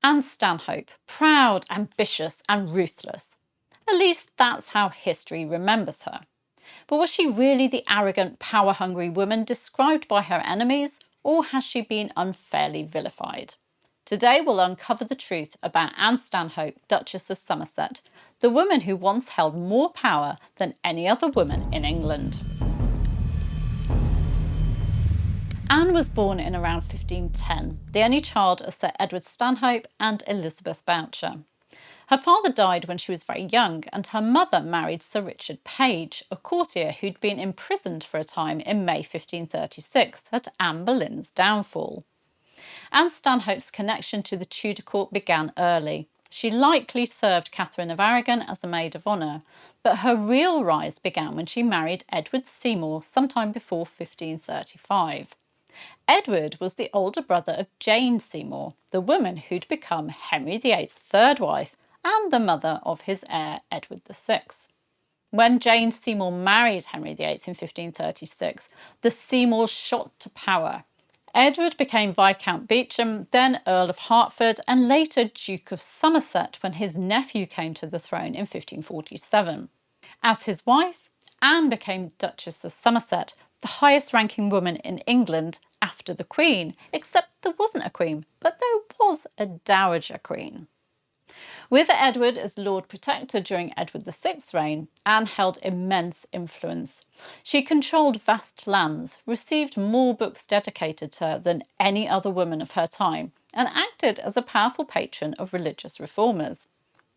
Anne Stanhope, proud, ambitious and ruthless. At least that's how history remembers her. But was she really the arrogant, power-hungry woman described by her enemies, or has she been unfairly vilified? Today we'll uncover the truth about Anne Stanhope, Duchess of Somerset, the woman who once held more power than any other woman in England. Anne was born in around 1510, the only child of Sir Edward Stanhope and Elizabeth Boucher. Her father died when she was very young, and her mother married Sir Richard Page, a courtier who'd been imprisoned for a time in May 1536 at Anne Boleyn's downfall. Anne Stanhope's connection to the Tudor court began early. She likely served Catherine of Aragon as a maid of honour, but her real rise began when she married Edward Seymour sometime before 1535. Edward was the older brother of Jane Seymour, the woman who'd become Henry VIII's third wife and the mother of his heir, Edward VI. When Jane Seymour married Henry VIII in 1536, the Seymours shot to power. Edward became Viscount Beauchamp, then Earl of Hertford, and later Duke of Somerset when his nephew came to the throne in 1547. As his wife, Anne became Duchess of Somerset, the highest ranking woman in England after the Queen, except there wasn't a Queen, but there was a Dowager Queen. With Edward as Lord Protector during Edward VI's reign, Anne held immense influence. She controlled vast lands, received more books dedicated to her than any other woman of her time, and acted as a powerful patron of religious reformers.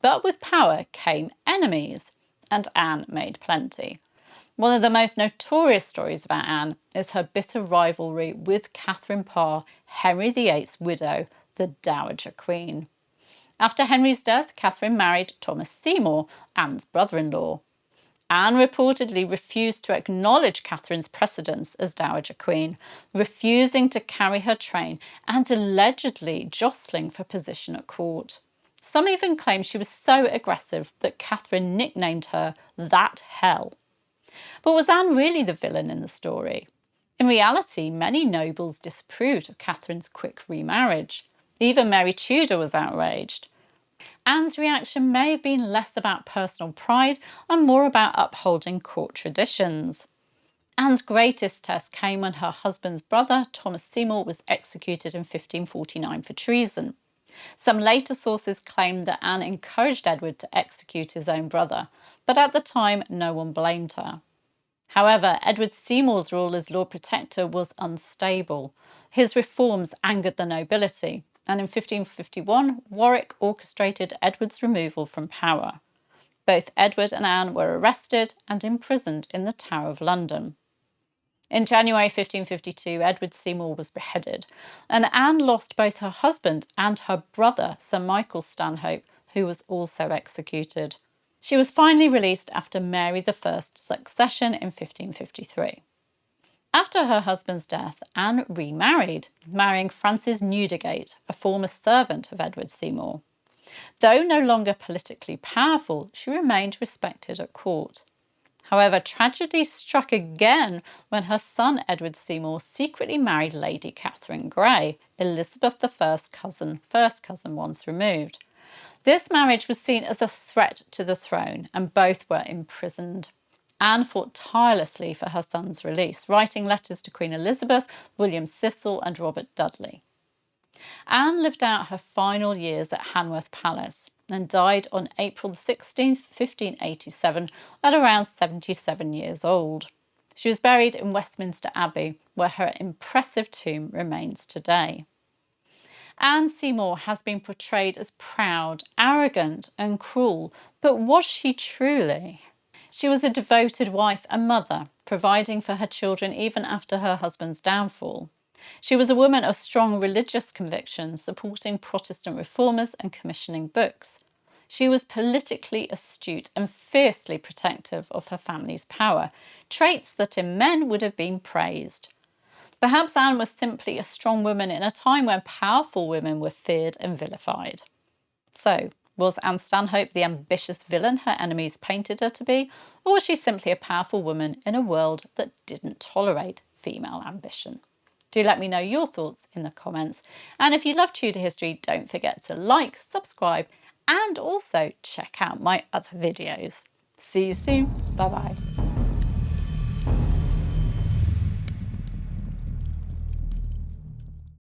But with power came enemies, and Anne made plenty. One of the most notorious stories about Anne is her bitter rivalry with Katherine Parr, Henry VIII's widow, the Dowager Queen. After Henry's death, Catherine married Thomas Seymour, Anne's brother-in-law. Anne reportedly refused to acknowledge Catherine's precedence as Dowager Queen, refusing to carry her train and allegedly jostling for position at court. Some even claim she was so aggressive that Catherine nicknamed her That Hell. But was Anne really the villain in the story? In reality, many nobles disapproved of Catherine's quick remarriage. Even Mary Tudor was outraged. Anne's reaction may have been less about personal pride and more about upholding court traditions. Anne's greatest test came when her husband's brother, Thomas Seymour, was executed in 1549 for treason. Some later sources claim that Anne encouraged Edward to execute his own brother, but at the time no one blamed her. However, Edward Seymour's rule as Lord Protector was unstable. His reforms angered the nobility, and in 1551 Warwick orchestrated Edward's removal from power. Both Edward and Anne were arrested and imprisoned in the Tower of London. In January 1552, Edward Seymour was beheaded, and Anne lost both her husband and her brother, Sir Michael Stanhope, who was also executed. She was finally released after Mary I's succession in 1553. After her husband's death, Anne remarried, marrying Francis Newdigate, a former servant of Edward Seymour. Though no longer politically powerful, she remained respected at court. However, tragedy struck again when her son Edward Seymour secretly married Lady Catherine Grey, Elizabeth I's cousin, first cousin once removed. This marriage was seen as a threat to the throne, and both were imprisoned. Anne fought tirelessly for her son's release, writing letters to Queen Elizabeth, William Cecil and Robert Dudley. Anne lived out her final years at Hanworth Palace and died on April 16, 1587, at around 77 years old. She was buried in Westminster Abbey, where her impressive tomb remains today. Anne Seymour has been portrayed as proud, arrogant and cruel, but was she truly? She was a devoted wife and mother, providing for her children even after her husband's downfall. She was a woman of strong religious convictions, supporting Protestant reformers and commissioning books. She was politically astute and fiercely protective of her family's power, traits that in men would have been praised. Perhaps Anne was simply a strong woman in a time when powerful women were feared and vilified. So, was Anne Stanhope the ambitious villain her enemies painted her to be, or was she simply a powerful woman in a world that didn't tolerate female ambition? Do let me know your thoughts in the comments. And if you love Tudor history, don't forget to like, subscribe, and also check out my other videos. See you soon. Bye bye.